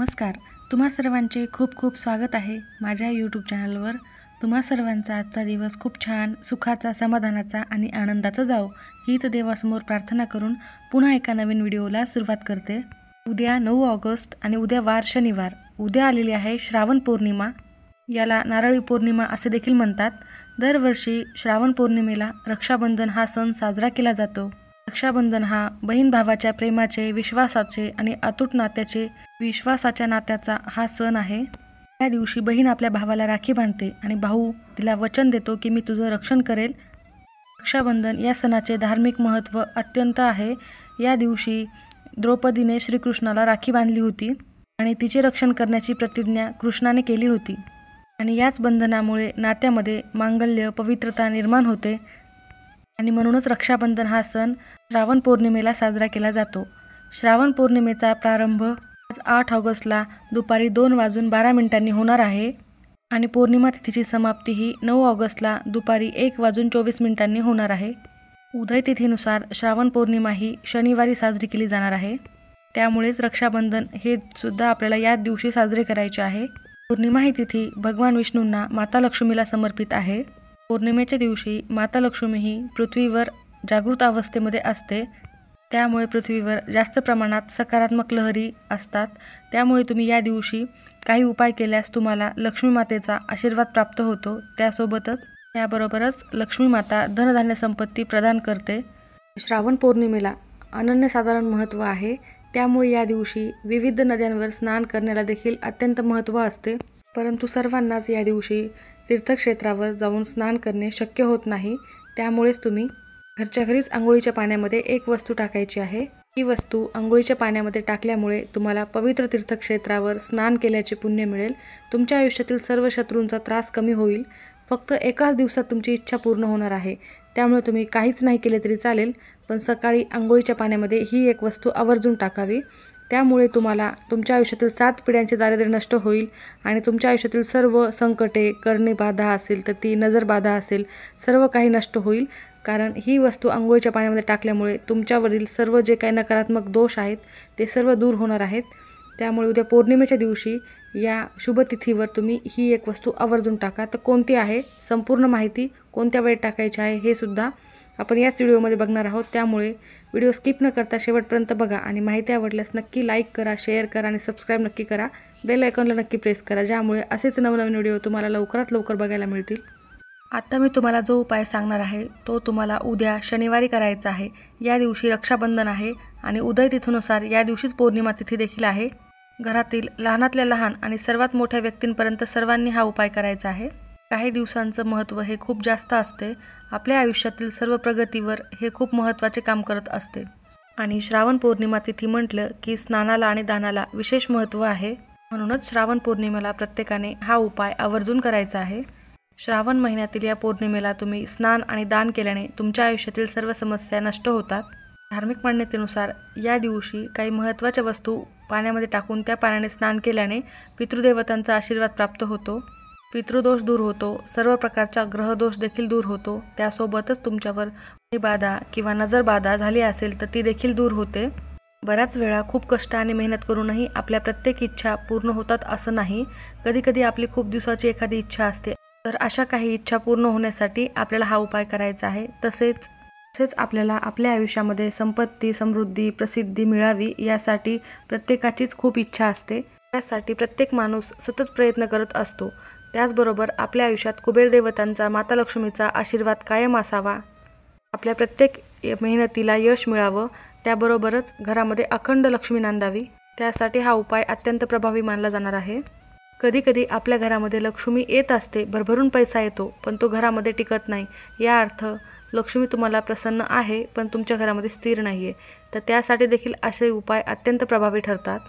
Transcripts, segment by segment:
नमस्कार. तुम्हा सर्वांचे खूप खूप स्वागत आहे माझ्या यूट्यूब चॅनलवर. तुम्हा सर्वांचा आजचा दिवस खूप छान, सुखाचा, समाधानाचा आणि आनंदाचा जाओ हीच देवासमोर प्रार्थना करून पुन्हा एका नवीन व्हिडिओला सुरुवात करते. उद्या 9 ऑगस्ट आणि उद्या वार शनिवार. उद्या आलेली आहे श्रावण पौर्णिमा. याला नारळी पौर्णिमा असे देखील म्हणतात. दरवर्षी श्रावण पौर्णिमेला रक्षाबंधन हा सण साजरा केला जातो. रक्षाबंधन हा बहीण भावाच्या प्रेमाचे, विश्वासाचे आणि अतूट नात्याचे विश्वासाच्या नात्याचा हा सण आहे. त्या दिवशी बहीण आपल्या भावाला राखी बांधते आणि भाऊ तिला वचन देतो की मी तुझं रक्षण करेल. रक्षाबंधन या सणाचे धार्मिक महत्त्व अत्यंत आहे. या दिवशी द्रौपदीने श्रीकृष्णाला राखी बांधली होती आणि तिचे रक्षण करण्याची प्रतिज्ञा कृष्णाने केली होती. आणि याच बंधनामुळे नात्यामध्ये मांगल्य, पवित्रता निर्माण होते आणि म्हणूनच रक्षाबंधन हा सण श्रावण पौर्णिमेला साजरा केला जातो. श्रावण पौर्णिमेचा प्रारंभ आज 8 ऑगस्टला दुपारी 2:12 होणार आहे आणि पौर्णिमा तिथीची समाप्ती ही 9 ऑगस्टला दुपारी 1:24 होणार आहे. उदय तिथीनुसार श्रावण पौर्णिमा ही शनिवारी साजरी केली जाणार आहे. त्यामुळेच रक्षाबंधन हे सुद्धा आपल्याला याच दिवशी साजरे करायचे आहे. पौर्णिमा ही तिथी भगवान विष्णूंना माता लक्ष्मीला समर्पित आहे. पौर्णिमेच्या दिवशी माता लक्ष्मी ही पृथ्वीवर जागृत अवस्थेमध्ये असते. त्यामुळे पृथ्वीवर जास्त प्रमाणात सकारात्मक लहरी असतात. त्यामुळे तुम्ही या दिवशी काही उपाय केल्यास तुम्हाला लक्ष्मी मातेचा आशीर्वाद प्राप्त होतो. त्याबरोबरच लक्ष्मी माता धनधान्य संपत्ती प्रदान करते. श्रावण पौर्णिमेला अनन्यसाधारण महत्त्व आहे. त्यामुळे या दिवशी विविध नद्यांवर स्नान करण्याला देखील अत्यंत महत्त्व असते. परंतु सर्वांनाच या दिवशी तीर्थक्षेत्रावर जाऊन स्नान करणे शक्य होत नाही. त्यामुळेच तुम्ही घरच्या घरीच अंघोळीच्या पाण्यामध्ये एक वस्तू टाकायची आहे. ही वस्तू अंघोळीच्या पाण्यामध्ये टाकल्यामुळे तुम्हाला पवित्र तीर्थक्षेत्रावर स्नान केल्याचे पुण्य मिळेल. तुमच्या आयुष्यातील सर्व शत्रूंचा त्रास कमी होईल. फक्त एकाच दिवसात तुमची इच्छा पूर्ण होणार आहे. त्यामुळे तुम्ही काहीच नाही केले तरी चालेल, पण सकाळी अंघोळीच्या पाण्यामध्ये ही एक वस्तू आवर्जून टाकावी. त्यामुळे तुम्हाला तुमच्या आयुष्यातील 7 पिढ्यांचे दारिद्र्य नष्ट होईल आणि तुमच्या आयुष्यातील सर्व संकटे, करणी बाधा असेल तर ती, नजर बाधा असेल, सर्व काही नष्ट होईल. कारण ही वस्तू अंघोळीच्या पाण्यामध्ये टाकल्यामुळे तुमच्यावरील सर्व जे काही नकारात्मक दोष आहेत ते सर्व दूर होणार आहेत. त्यामुळे उद्या पौर्णिमेच्या दिवशी या शुभतिथीवर तुम्ही ही एक वस्तू आवर्जून टाका. तर कोणती आहे, संपूर्ण माहिती कोणत्या वेळेत टाकायची आहे हे सुद्धा आपण याच व्हिडिओमध्ये बघणार आहोत. त्यामुळे व्हिडिओ स्किप न करता शेवटपर्यंत बघा आणि माहिती आवडल्यास नक्की लाईक करा, शेअर करा आणि सबस्क्राईब नक्की करा. बेल आयकॉनला नक्की प्रेस करा, ज्यामुळे असेच नवनवीन व्हिडिओ तुम्हाला लवकरात लवकर बघायला मिळतील. आता मी तुम्हाला जो उपाय सांगणार आहे तो तुम्हाला उद्या शनिवारी करायचा आहे. या दिवशी रक्षाबंधन आहे आणि उदय तिथीनुसार या दिवशीच पौर्णिमा तिथी देखील आहे. घरातील लहानातल्या लहान आणि सर्वात मोठ्या व्यक्तींपर्यंत सर्वांनी हा उपाय करायचा आहे. काही दिवसांचं महत्त्व हे खूप जास्त असते. आपल्या आयुष्यातील सर्व प्रगतीवर हे खूप महत्त्वाचे काम करत असते. आणि श्रावण पौर्णिमा तिथी म्हटलं की स्नानाला आणि दानाला विशेष महत्त्व आहे. म्हणूनच श्रावण पौर्णिमेला प्रत्येकाने हा उपाय आवर्जून करायचा आहे. श्रावण महिन्यातील या पौर्णिमेला तुम्ही स्नान आणि दान केल्याने तुमच्या आयुष्यातील सर्व समस्या नष्ट होतात. धार्मिक मान्यतेनुसार या दिवशी काही महत्त्वाच्या वस्तू पाण्यामध्ये टाकून त्या पाण्याने स्नान केल्याने पितृदेवतांचा आशीर्वाद प्राप्त होतो. पितृदोष दूर होतो. सर्व प्रकारचा ग्रहदोष देखील दूर होतो. त्यासोबतच तुमच्यावर बाधा किंवा नजर बाधा झाली असेल तर ती देखील दूर होते. बऱ्याच वेळा खूप कष्ट आणि मेहनत करूनही आपल्या प्रत्येक इच्छा पूर्ण होतात असं नाही. कधीकधी आपली खूप दिवसाची एखादी इच्छा असते. तर अशा काही इच्छा पूर्ण होण्यासाठी आपल्याला हा उपाय करायचा आहे. तसेच आपल्याला आपल्या आयुष्यामध्ये संपत्ती, समृद्धी, प्रसिद्धी मिळावी यासाठी प्रत्येकाचीच खूप इच्छा असते. त्यासाठी प्रत्येक माणूस सतत प्रयत्न करत असतो. त्याचबरोबर आपल्या आयुष्यात कुबेर देवतांचा, माता लक्ष्मीचा आशीर्वाद कायम असावा. आपल्या प्रत्येक मेहनतीला यश मिळावं. त्याबरोबरच घरामध्ये अखंड लक्ष्मी नांदावी. त्यासाठी हा उपाय अत्यंत प्रभावी मानला जाणार आहे. कधीकधी आपल्या घरामध्ये लक्ष्मी येत असते, भरभरून पैसा येतो, पण तो घरामध्ये टिकत नाही. या अर्थ लक्ष्मी तुम्हाला प्रसन्न आहे पण तुमच्या घरामध्ये स्थिर नाही आहे. तर त्यासाठी देखील असे उपाय अत्यंत प्रभावी ठरतात.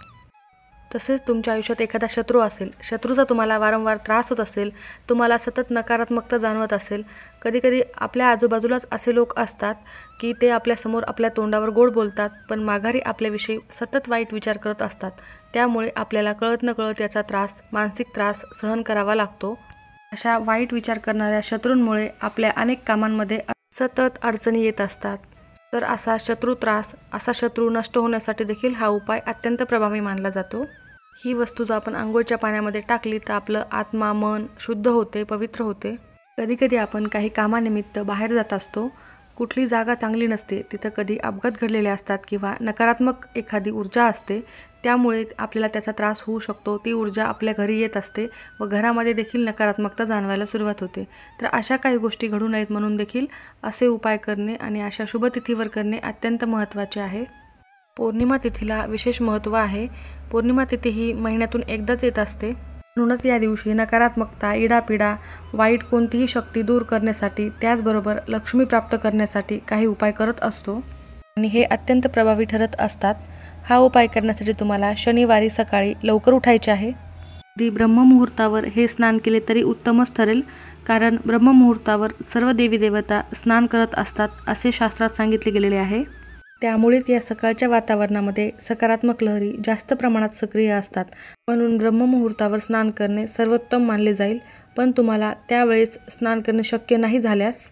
तसेच तुमच्या आयुष्यात एखादा शत्रू असेल, शत्रूचा तुम्हाला वारंवार त्रास होत असेल, तुम्हाला सतत नकारात्मकता जाणवत असेल. कधीकधी आपल्या आजूबाजूलाच असे लोक असतात की ते आपल्यासमोर आपल्या तोंडावर गोड बोलतात पण माघारी आपल्याविषयी सतत वाईट विचार करत असतात. त्यामुळे आपल्याला कळत नकळत याचा त्रास, मानसिक त्रास सहन करावा लागतो. अशा वाईट विचार करणाऱ्या शत्रूंमुळे आपल्या अनेक कामांमध्ये सतत अडचणी येत असतात. तर असा शत्रू नष्ट होण्यासाठी देखील हा उपाय अत्यंत प्रभावी मानला जातो. ही वस्तू जर आपण अंघोळीच्या पाण्यामध्ये टाकली तर आपलं आत्मा मन शुद्ध होते, पवित्र होते. कधीकधी आपण काही कामानिमित्त बाहेर जात असतो. कुठली जागा चांगली नसते, तिथं कधी अपघात घडलेले असतात किंवा नकारात्मक एखादी ऊर्जा असते, त्यामुळे आपल्याला त्याचा त्रास होऊ शकतो. ती ऊर्जा आपल्या घरी येत असते व घरामध्ये देखील नकारात्मकता जाणवायला सुरुवात होते. तर अशा काही गोष्टी घडू नयेत म्हणून देखील असे उपाय करणे आणि अशा शुभतिथीवर करणे अत्यंत महत्त्वाचे आहे. पौर्णिमा तिथीला विशेष महत्त्व आहे. पौर्णिमा तिथी ही महिन्यातून एकदाच येत असते. म्हणूनच या दिवशी नकारात्मकता, इडापिडा, वाईट कोणतीही शक्ती दूर करण्यासाठी, त्याचबरोबर लक्ष्मी प्राप्त करण्यासाठी काही उपाय करत असतो आणि हे अत्यंत प्रभावी ठरत असतात. हा उपाय करण्यासाठी तुम्हाला शनिवारी सकाळी लवकर उठायचे आहे. अगदी ब्रह्ममुहूर्तावर हे स्नान केले तरी उत्तमच ठरेल, कारण ब्रह्ममुहूर्तावर सर्व देवी देवता स्नान करत असतात असे शास्त्रात सांगितले गेलेले आहे. त्यामुळेच या सकाळच्या वातावरणामध्ये सकारात्मक लहरी जास्त प्रमाणात सक्रिय असतात. म्हणून ब्रह्ममुहूर्तावर स्नान करणे सर्वोत्तम मानले जाईल. पण तुम्हाला त्यावेळेस स्नान करणे शक्य नाही झाल्यास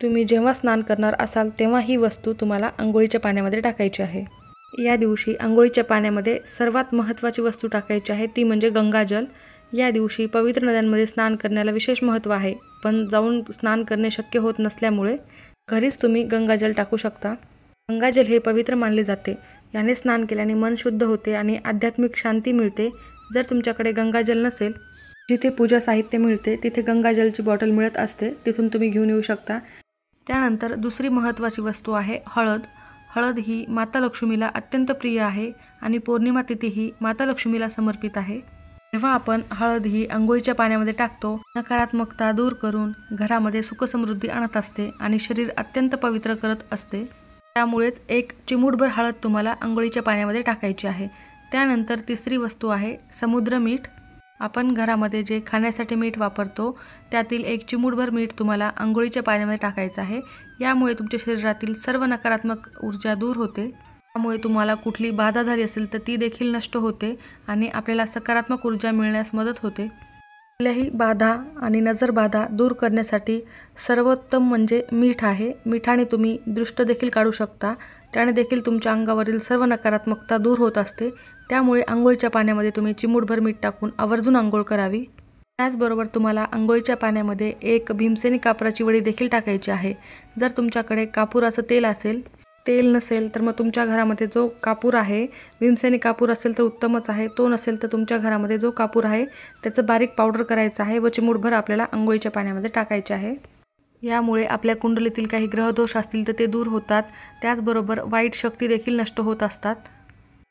तुम्ही जेव्हा स्नान करणार असाल तेव्हा ही वस्तू तुम्हाला अंघोळीच्या पाण्यामध्ये टाकायची आहे. या दिवशी अंघोळीच्या पाण्यामध्ये सर्वात महत्त्वाची वस्तू टाकायची आहे, ती म्हणजे गंगाजल. या दिवशी पवित्र नद्यांमध्ये स्नान करण्याला विशेष महत्त्व आहे, पण जाऊन स्नान करणे शक्य होत नसल्यामुळे घरीच तुम्ही गंगाजल टाकू शकता. गंगाजल हे पवित्र मानले जाते. याने स्नान केल्याने मन शुद्ध होते आणि आध्यात्मिक शांती मिळते. जर तुमच्याकडे गंगाजल नसेल, जिथे पूजा साहित्य मिळते तिथे गंगाजलची बॉटल मिळत असते, तिथून तुम्ही घेऊन येऊ शकता. त्यानंतर दुसरी महत्त्वाची वस्तू आहे हळद. हळद ही माता लक्ष्मीला अत्यंत प्रिय आहे आणि पौर्णिमा तिथी ही माता लक्ष्मीला समर्पित आहे. जेव्हा आपण हळद ही अंघोळीच्या पाण्यामध्ये टाकतो, नकारात्मकता दूर करून घरामध्ये सुखसमृद्धी आणत असते आणि शरीर अत्यंत पवित्र करत असते. त्यामुळेच एक चिमूटभर हळद तुम्हाला अंघोळीच्या पाण्यामध्ये टाकायची आहे. त्यानंतर तिसरी वस्तू आहे समुद्र मीठ. आपण घरामध्ये जे खाण्यासाठी मीठ वापरतो त्यातील एक चिमूटभर मीठ तुम्हाला अंघोळीच्या पाण्यामध्ये टाकायचं आहे. यामुळे तुमच्या शरीरातील सर्व नकारात्मक ऊर्जा दूर होते. त्यामुळे तुम्हाला कुठली बाधा झाली असेल तर ती देखील नष्ट होते आणि आपल्याला सकारात्मक ऊर्जा मिळण्यास मदत होते. कुठल्याही बाधा आणि नजरबाधा दूर करण्यासाठी सर्वोत्तम म्हणजे मीठ आहे. मिठाने तुम्ही दृष्ट देखील काढू शकता. त्याने देखील तुमच्या अंगावरील सर्व नकारात्मकता दूर होत असते. त्यामुळे अंघोळीच्या पाण्यामध्ये तुम्ही चिमूटभर मीठ टाकून आवर्जून अंघोळ करावी. त्याचबरोबर तुम्हाला अंघोळीच्या पाण्यामध्ये एक भीमसेनी कापराची वडी देखील टाकायची आहे. जर तुमच्याकडे कापूराचं तेल असेल, तेल नसेल तर मग तुमच्या घरामध्ये जो कापूर आहे, भीमसेनी कापूर असेल तर उत्तमच आहे. तो नसेल तर तुमच्या घरामध्ये जो कापूर आहे त्याचं बारीक पावडर करायचं आहे व चिमूटभर आपल्याला अंघोळीच्या पाण्यामध्ये टाकायचे आहे. यामुळे आपल्या कुंडलीतील काही ग्रहदोष असतील तर ते दूर होतात. त्याचबरोबर वाईट शक्ती देखील नष्ट होत असतात.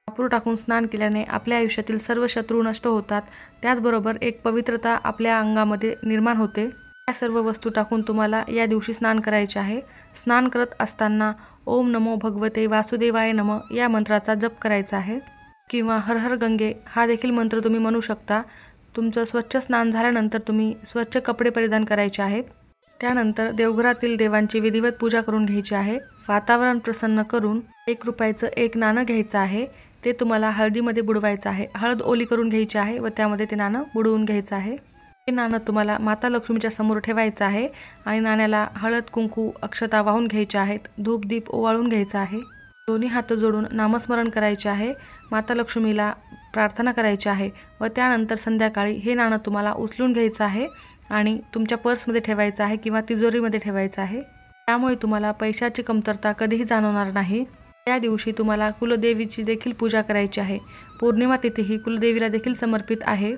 कापूर टाकून स्नान केल्याने आपल्या आयुष्यातील सर्व शत्रू नष्ट होतात. त्याचबरोबर एक पवित्रता आपल्या अंगामध्ये निर्माण होते. या सर्व वस्तू टाकून तुम्हाला या दिवशी स्नान करायचे आहे. स्नान करत असताना ओम नमो भगवते वासुदेवाय नमः या मंत्राचा जप करायचा आहे किंवा हर हर गंगे हा देखील मंत्र तुम्ही म्हणू शकता. तुमचं स्वच्छ स्नान झाल्यानंतर तुम्ही स्वच्छ कपडे परिधान करायचे आहेत. त्यानंतर देवघरातील देवांची विधिवत पूजा करून घ्यायची आहे. वातावरण प्रसन्न करून 1 रुपयाचं एक नाणं घ्यायचं आहे. ते तुम्हाला हळदीमध्ये बुडवायचं आहे. हळद ओली करून घ्यायची आहे व त्यामध्ये ते नाणं बुडवून घ्यायचं आहे. हे नाणं तुम्हाला माता लक्ष्मीच्या समोर ठेवायचं आहे आणि नाण्याला हळद, कुंकू, अक्षता वाहून घ्यायच्या आहेत. धूप दीप ओवाळून घ्यायचा आहे. दोन्ही हात जोडून नामस्मरण करायचे आहे. माता लक्ष्मीला प्रार्थना करायची आहे व त्यानंतर संध्याकाळी हे नाणं तुम्हाला उचलून घ्यायचं आहे आणि तुमच्या पर्समध्ये ठेवायचं आहे किंवा तिजोरीमध्ये ठेवायचं आहे. त्यामुळे तुम्हाला पैशाची कमतरता कधीही जाणवणार नाही. त्या दिवशी तुम्हाला कुलदेवीची देखील पूजा करायची आहे. पौर्णिमा तिथी ही कुलदेवीला देखील समर्पित आहे.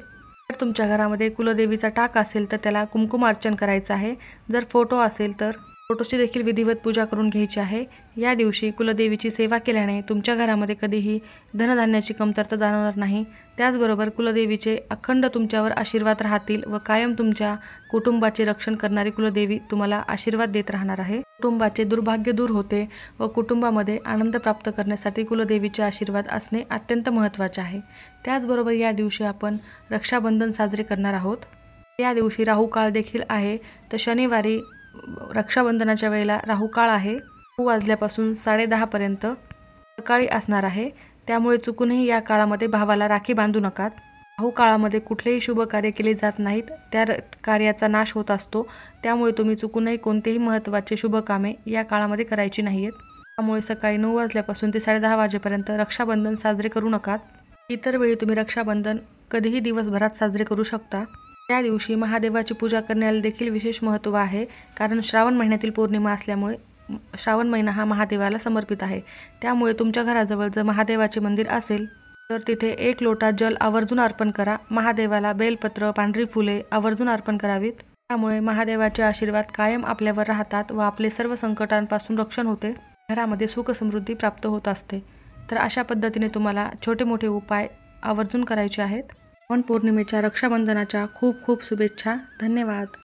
जर तुमच्या घरामध्ये कुलदेवीचा टाक असेल तर त्याला कुंकुमार्चन करायचं आहे. जर फोटो असेल तर फोटोची देखील विधिवत पूजा करून घ्यायची आहे. या दिवशी कुलदेवीची सेवा केल्याने तुमच्या घरामध्ये कधीही धनधान्याची कमतरता जाणवणार नाही. त्याचबरोबर कुलदेवीचे अखंड तुमच्यावर आशीर्वाद राहतील व कायम तुमच्या कुटुंबाचे रक्षण करणारी कुलदेवी तुम्हाला आशीर्वाद देत राहणार आहे. कुटुंबाचे दुर्भाग्य दूर होते व कुटुंबामध्ये आनंद प्राप्त करण्यासाठी कुलदेवीचे आशीर्वाद असणे अत्यंत महत्त्वाचे आहे. त्याचबरोबर या दिवशी आपण रक्षाबंधन साजरे करणार आहोत. या दिवशी राहुकाळ देखील आहे. तर शनिवारी रक्षाबंधनाच्या वेळेला राहुकाळ आहे. 9 वाजल्यापासून 10:30 पर्यंत सकाळी असणार आहे. त्यामुळे चुकूनही या काळामध्ये भावाला राखी बांधू नका. राहुकाळामध्ये कुठलेही शुभ कार्य केले जात नाहीत. त्या कार्याचा नाश होत असतो. त्यामुळे तुम्ही चुकूनही कोणतेही महत्त्वाचे शुभ कामे या काळामध्ये करायची नाहीत. त्यामुळे सकाळी 9 वाजल्यापासून ते 10:30 वाजेपर्यंत रक्षाबंधन साजरे करू नका. इतर वेळी तुम्ही रक्षाबंधन कधीही दिवसभरात साजरे करू शकता। त्या दिवशी महादेवाची पूजा करण्याला देखील विशेष महत्त्व आहे, कारण श्रावण महिन्यातील पौर्णिमा असल्यामुळे श्रावण महिना हा महादेवाला समर्पित आहे। त्यामुळे तुमच्या घराजवळ जर महादेवाचे मंदिर असेल तर तिथे 1 लोटा जल आवर्जून अर्पण करा। महादेवाला बेलपत्र, पांढरी फुले आवर्जून अर्पण करावीत। त्यामुळे महादेवाचे आशीर्वाद कायम आपल्यावर राहतात व आपले सर्व संकटांपासून रक्षण होते। घरामध्ये सुख समृद्धी प्राप्त होत असते। तर अशा पद्धतीने तुम्हाला छोटे मोठे उपाय आवर्जून करायचे आहेत। पण पौर्णिमेच्या रक्षाबंधनाच्या खूप खूप शुभेच्छा। धन्यवाद।